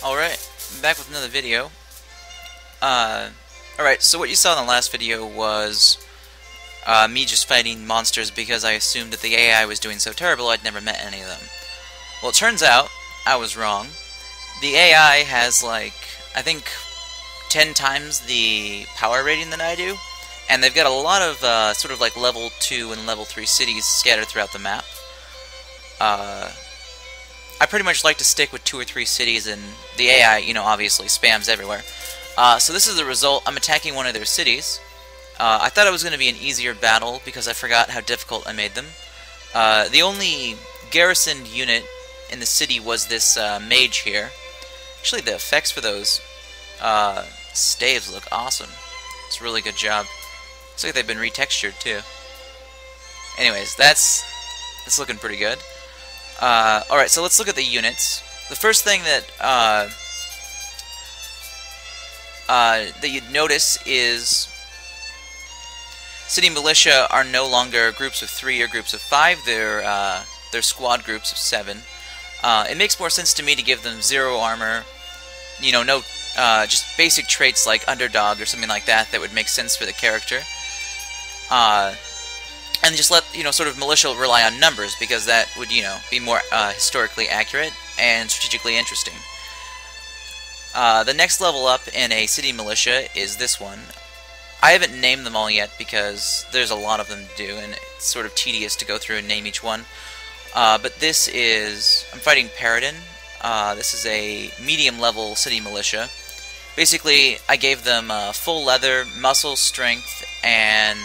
Alright, back with another video. Alright, so what you saw in the last video was me just fighting monsters because I assumed that the AI was doing so terrible I'd never met any of them. Well, it turns out I was wrong. The AI has, like, I think 10 times the power rating than I do, and they've got a lot of sort of like level 2 and level 3 cities scattered throughout the map. I pretty much like to stick with 2 or 3 cities, and the AI, you know, obviously spams everywhere. So this is the result. I'm attacking one of their cities. I thought it was going to be an easier battle because I forgot how difficult I made them. The only garrisoned unit in the city was this mage here. Actually, the effects for those staves look awesome. It's a really good job. Looks like they've been retextured too. Anyways, that's looking pretty good. Alright, so let's look at the units. The first thing that you'd notice is city militia are no longer groups of 3 or groups of 5. They're squad groups of 7. It makes more sense to me to give them 0 armor, you know, no, just basic traits like underdog or something like that would make sense for the character. And just let, you know, sort of militia rely on numbers, because that would, you know, be more historically accurate and strategically interesting. The next level up in a city militia is this one. I haven't named them all yet because there's a lot of them to do, and it's sort of tedious to go through and name each one. But this is... I'm fighting Paradin. This is a medium level city militia. Basically, I gave them full leather, muscle, strength, and...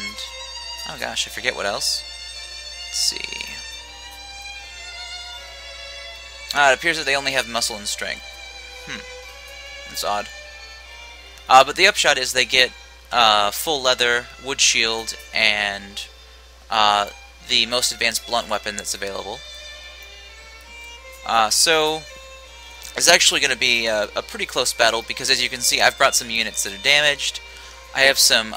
oh gosh, I forget what else. Let's see. It appears that they only have muscle and strength. That's odd. But the upshot is they get full leather, wood shield, and the most advanced blunt weapon that's available. So it's actually going to be a pretty close battle, because as you can see, I've brought some units that are damaged. I have some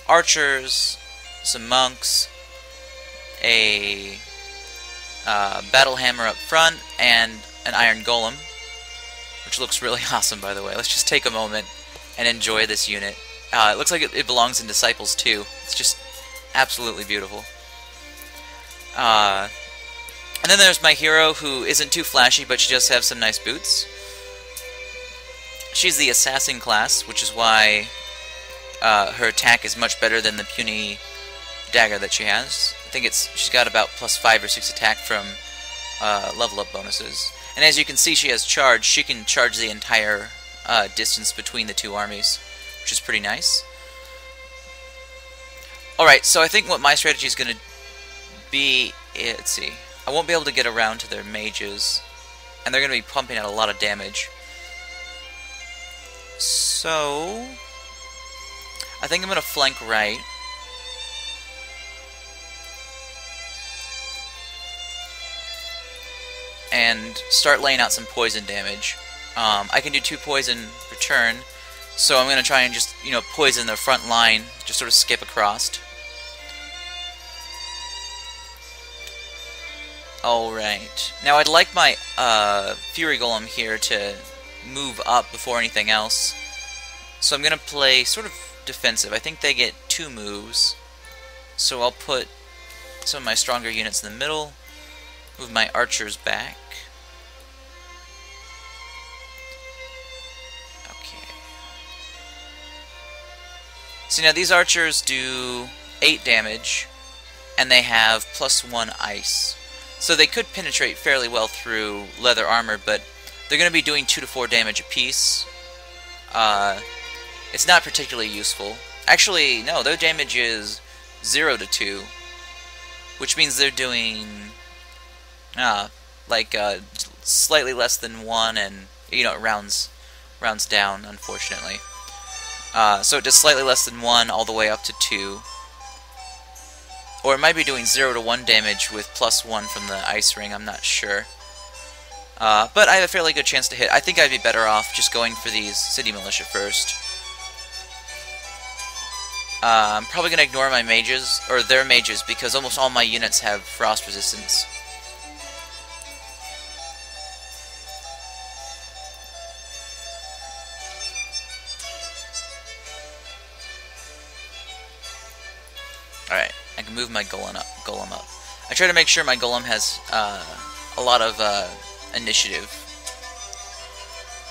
archers, some monks, a battle hammer up front, and an Iron Golem, which looks really awesome, by the way. Let's just take a moment and enjoy this unit. It looks like it belongs in Disciples too. It's just absolutely beautiful. And then there's my hero, who isn't too flashy, but she does have some nice boots. She's the assassin class, which is why her attack is much better than the puny dagger that she has. I think she's got about plus 5 or 6 attack from level up bonuses. And as you can see, she has charge. She can charge the entire distance between the 2 armies, which is pretty nice. Alright, so I think what my strategy is going to be, let's see, I won't be able to get around to their mages, and they're going to be pumping out a lot of damage. So I think I'm going to flank right. And start laying out some poison damage. I can do 2 poison per turn, so I'm going to try and just, you know, poison the front line, just sort of skip across. Alright. Now I'd like my Fury Golem here to move up before anything else, so I'm going to play sort of defensive. I think they get 2 moves, so I'll put some of my stronger units in the middle, move my archers back. Okay. So now these archers do 8 damage, and they have plus 1 ice. So they could penetrate fairly well through leather armor, but they're going to be doing 2 to 4 damage apiece. It's not particularly useful. Actually, no, their damage is 0 to 2, which means they're doing like slightly less than 1, and, you know, it rounds down, unfortunately. So it does slightly less than 1 all the way up to 2. Or it might be doing 0 to 1 damage with plus 1 from the ice ring, I'm not sure. But I have a fairly good chance to hit. I think I'd be better off just going for these city militia first. I'm probably going to ignore my mages, or their mages, because almost all my units have frost resistance. can move my golem up. I try to make sure my golem has a lot of initiative,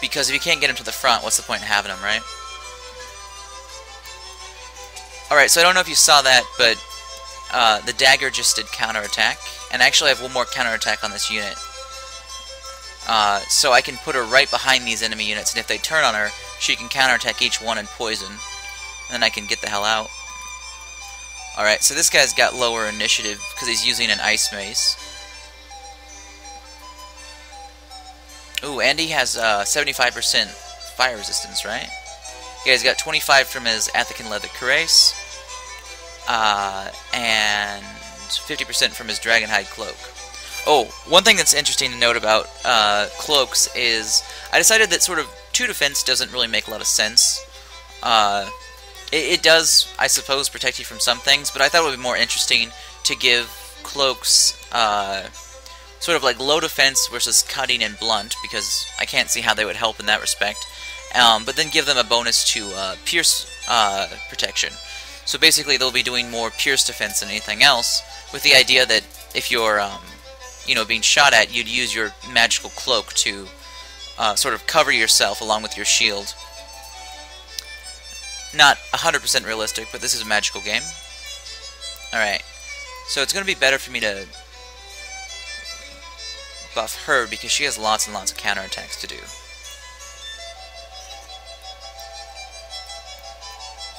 because if you can't get him to the front, what's the point in having him, right? Alright, so I don't know if you saw that, but the dagger just did counterattack, and actually I have one more counterattack on this unit. So I can put her right behind these enemy units, and if they turn on her, she can counterattack each one and poison, and then I can get the hell out. Alright, so this guy's got lower initiative because he's using an ice mace. Ooh, and he has 75% fire resistance, right? Yeah, he's got 25 from his Athican leather cuirass, and 50% from his dragonhide cloak. Oh, one thing that's interesting to note about cloaks is I decided that sort of 2 defense doesn't really make a lot of sense. It does, I suppose, protect you from some things, but I thought it would be more interesting to give cloaks sort of like low defense versus cutting and blunt, because I can't see how they would help in that respect. But then give them a bonus to pierce protection. So basically they'll be doing more pierce defense than anything else, with the idea that if you're you know, being shot at, you'd use your magical cloak to sort of cover yourself along with your shield. Not 100% realistic, but this is a magical game. Alright, so it's going to be better for me to buff her, because she has lots and lots of counterattacks to do.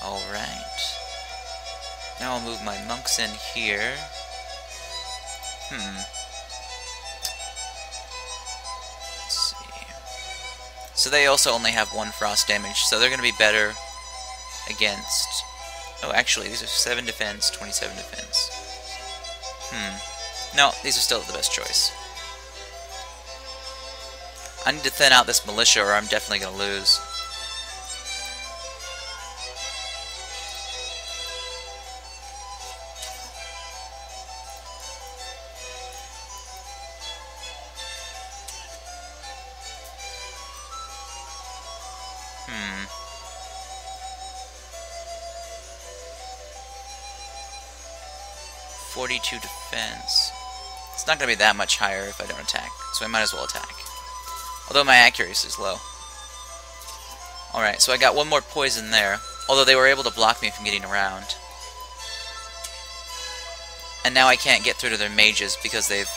Alright. Now I'll move my monks in here. Let's see. So they also only have 1 frost damage, so they're going to be better against... Oh, actually, these are 7 defense, 27 defense. No, these are still the best choice. I need to thin out this militia, or I'm definitely going to lose. Hmm. 42 defense. It's not going to be that much higher if I don't attack, so I might as well attack. Although my accuracy is low. Alright, so I got 1 more poison there, although they were able to block me from getting around. And now I can't get through to their mages because they've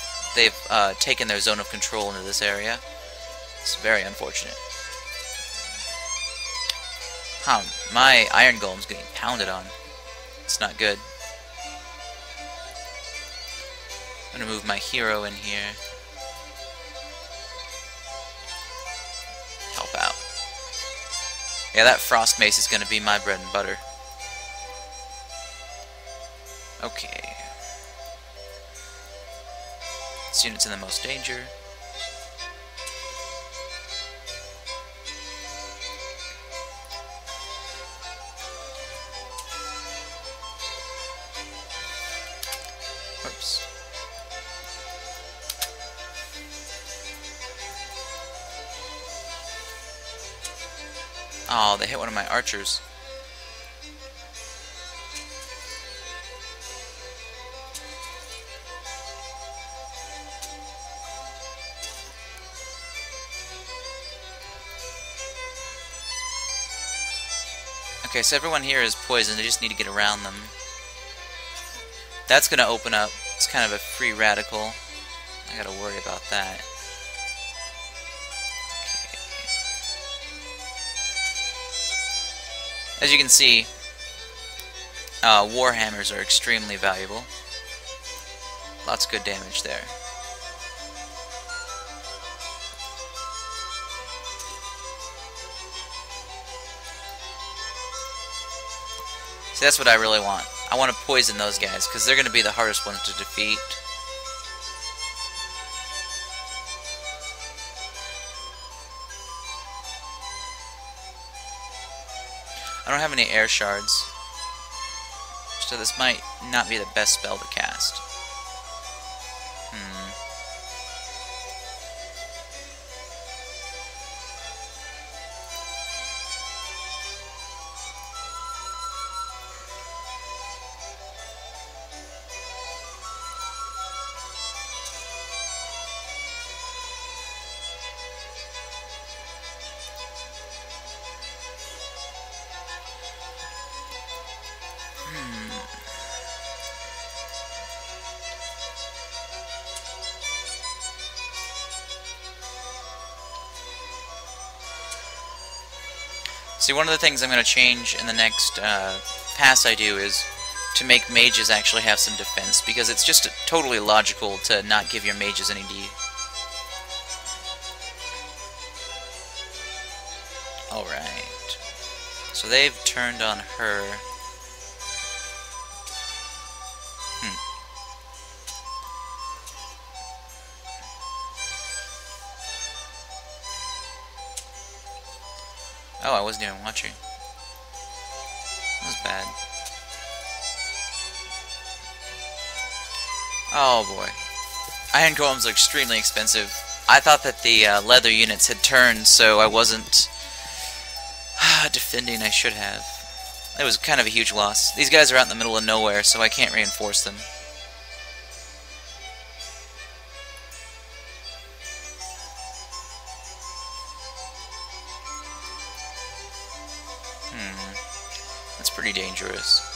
taken their zone of control into this area. It's very unfortunate. Huh, my Iron Golem's getting pounded on. It's not good. I'm gonna move my hero in here. Help out. Yeah, that frost mace is gonna be my bread and butter. Okay. This unit's in the most danger. Oops. Oh, they hit one of my archers. Okay, so everyone here is poisoned. I just need to get around them. That's going to open up. It's kind of a free radical. I got to worry about that. As you can see, warhammers are extremely valuable. Lots of good damage there. See, that's what I really want. I want to poison those guys, because they're going to be the hardest ones to defeat. I don't have any air shards, so this might not be the best spell to cast. See, one of the things I'm going to change in the next pass I do is to make mages actually have some defense, because it's just totally logical to not give your mages any D. Alright. So they've turned on her. Oh, I wasn't even watching. That was bad. Oh boy. Iron Golems are extremely expensive. I thought that the leather units had turned, so I wasn't defending. I should have. It was kind of a huge loss. These guys are out in the middle of nowhere, so I can't reinforce them. That's pretty dangerous.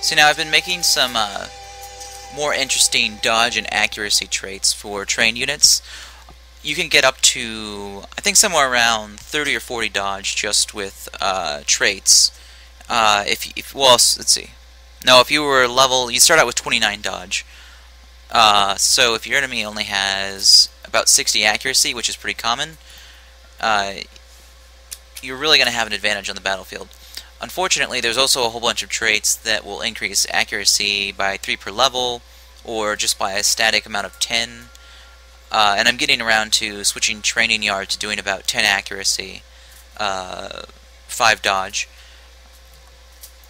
See, now I've been making some more interesting dodge and accuracy traits for trained units. You can get up to, I think, somewhere around 30 or 40 dodge just with traits. Well, let's see. No, if you were level, you start out with 29 dodge. So if your enemy only has about 60 accuracy, which is pretty common, you're really going to have an advantage on the battlefield. Unfortunately, there's also a whole bunch of traits that will increase accuracy by 3 per level, or just by a static amount of 10. And I'm getting around to switching Training Yard to doing about 10 accuracy, 5 dodge,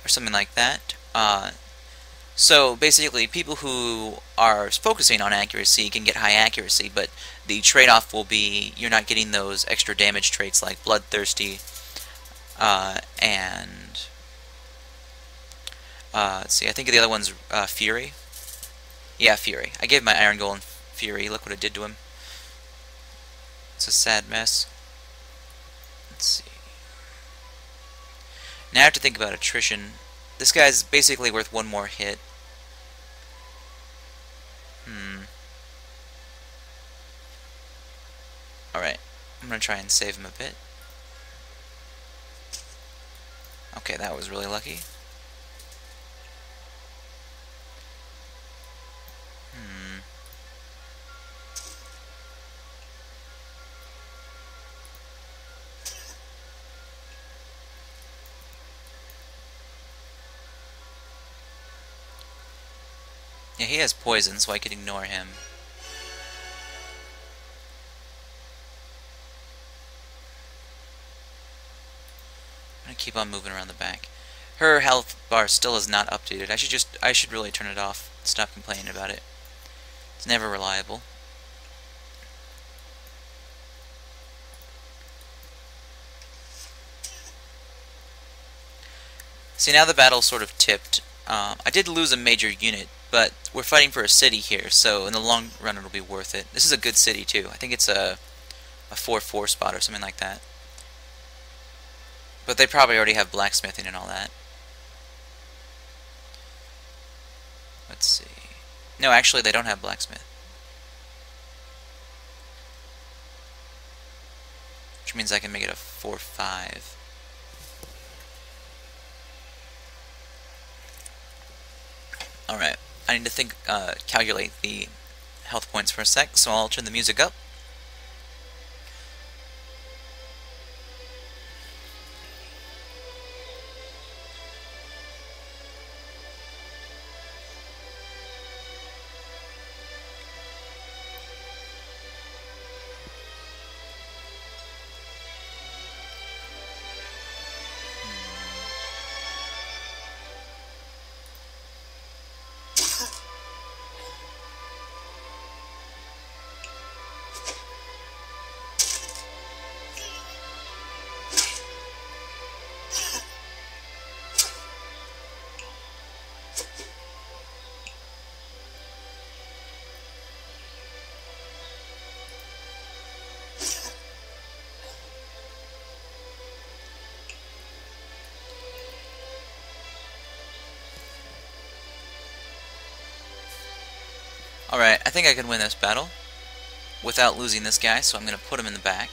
or something like that. So basically, people who are focusing on accuracy can get high accuracy, but the trade-off will be you're not getting those extra damage traits like Bloodthirsty, and let's see, I think the other one's Fury. Yeah, Fury. I gave my Iron Golem Fury. Look what it did to him. It's a sad mess. Let's see. Now I have to think about attrition. This guy's basically worth one more hit. Alright. I'm going to try and save him a bit. Okay, that was really lucky. Yeah, he has poison, so I could ignore him. I'm gonna keep on moving around the back. Her health bar still is not updated. I should really turn it off. Stop complaining about it. It's never reliable. See, now the battle's sort of tipped. I did lose a major unit, but we're fighting for a city here, so in the long run it'll be worth it. This is a good city, too. I think it's a 4-4 spot or something like that. But they probably already have blacksmithing and all that. Let's see. No, actually they don't have blacksmith. Which means I can make it a 4-5. Alright, I need to calculate the health points for a sec, so I'll turn the music up. Alright, I think I can win this battle without losing this guy, so I'm going to put him in the back.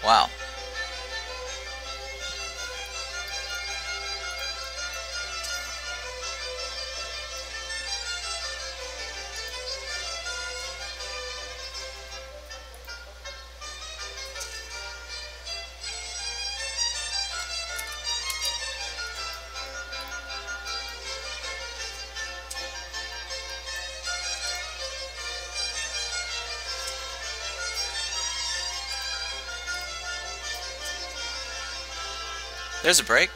Wow. There's a break.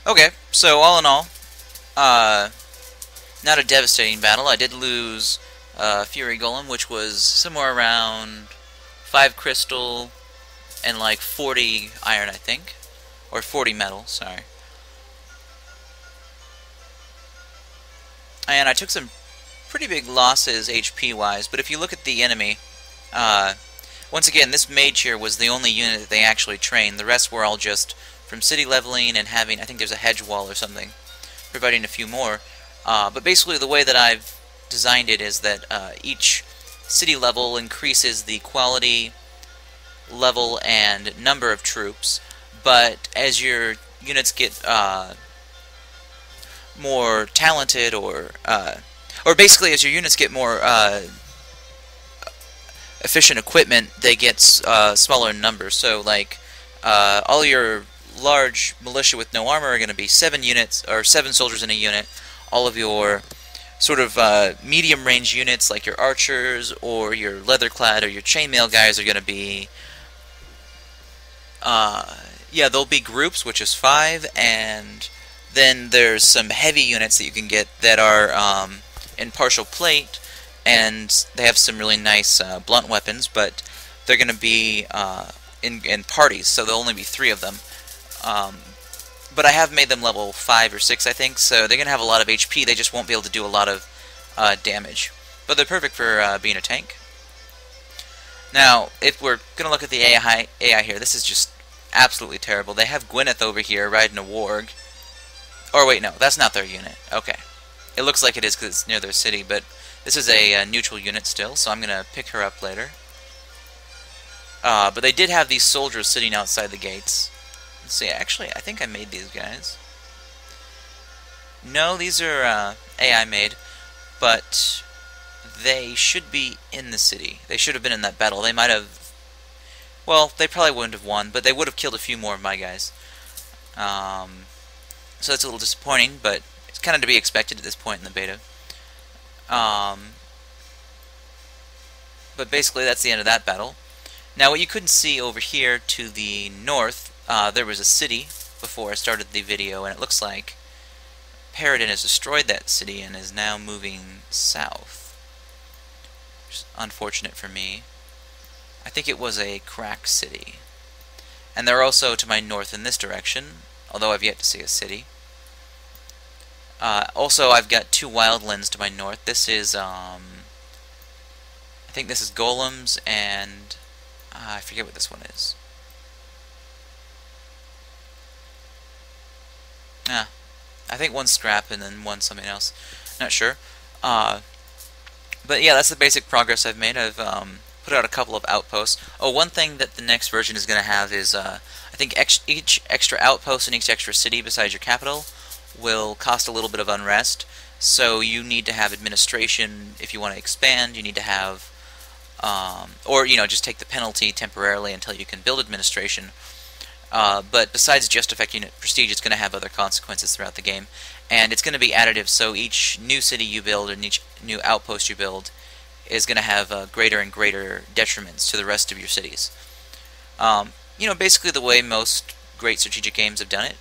Okay, so all in all, not a devastating battle. I did lose Fury Golem, which was somewhere around 5 crystal and like 40 iron, I think. Or 40 metal, sorry. And I took some pretty big losses HP-wise, but if you look at the enemy, once again, this mage here was the only unit that they actually trained. The rest were all just from city leveling and having, I think there's a hedge wall or something, providing a few more. But basically the way that I've designed it is that each city level increases the quality, level, and number of troops, but as your units get more talented, or basically as your units get more efficient equipment, they get smaller in numbers. So like all your large militia with no armor are going to be 7 units, or 7 soldiers in a unit. All of your sort of medium range units like your archers or your leatherclad or your chainmail guys are going to be yeah, there'll be groups, which is 5, and then there's some heavy units that you can get that are in partial plate, and they have some really nice blunt weapons, but they're going to be in parties, so there'll only be 3 of them. But I have made them level 5 or 6, I think, so they're going to have a lot of HP, they just won't be able to do a lot of damage. But they're perfect for being a tank. Now, if we're going to look at the AI here, this is just absolutely terrible. They have Gwyneth over here riding a warg. Or wait, no, that's not their unit. Okay. It looks like it is because it's near their city, but this is a neutral unit still, so I'm going to pick her up later. But they did have these soldiers sitting outside the gates. Let's see, actually, I think I made these guys. No, these are AI made, but they should be in the city. They should have been in that battle. They might have... Well, they probably wouldn't have won, but they would have killed a few more of my guys. So that's a little disappointing, but it's kind of to be expected at this point in the beta. But basically, that's the end of that battle. Now, what you couldn't see over here to the north, there was a city before I started the video, and it looks like Paradin has destroyed that city and is now moving south. Which is unfortunate for me. I think it was a crack city. And they're also to my north in this direction, although I've yet to see a city. Also, I've got 2 wildlands to my north. This is, I think this is golems, and I forget what this one is. I think one's scrap and then one's something else. Not sure. But yeah, that's the basic progress I've made. I've put out a couple of outposts. Oh, one thing that the next version is going to have is, I think each extra outpost and each extra city besides your capital will cost a little bit of unrest. So you need to have administration if you want to expand. You need to have, or just take the penalty temporarily until you can build administration. But besides just affect unit prestige, it's going to have other consequences throughout the game, and it's going to be additive. So each new city you build and each new outpost you build is going to have greater and greater detriments to the rest of your cities. Basically the way most great strategic games have done it.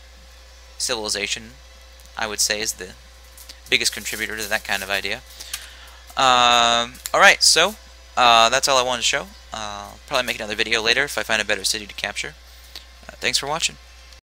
Civilization, I would say, is the biggest contributor to that kind of idea. Alright, so that's all I wanted to show. I'll probably make another video later if I find a better city to capture. Thanks for watching.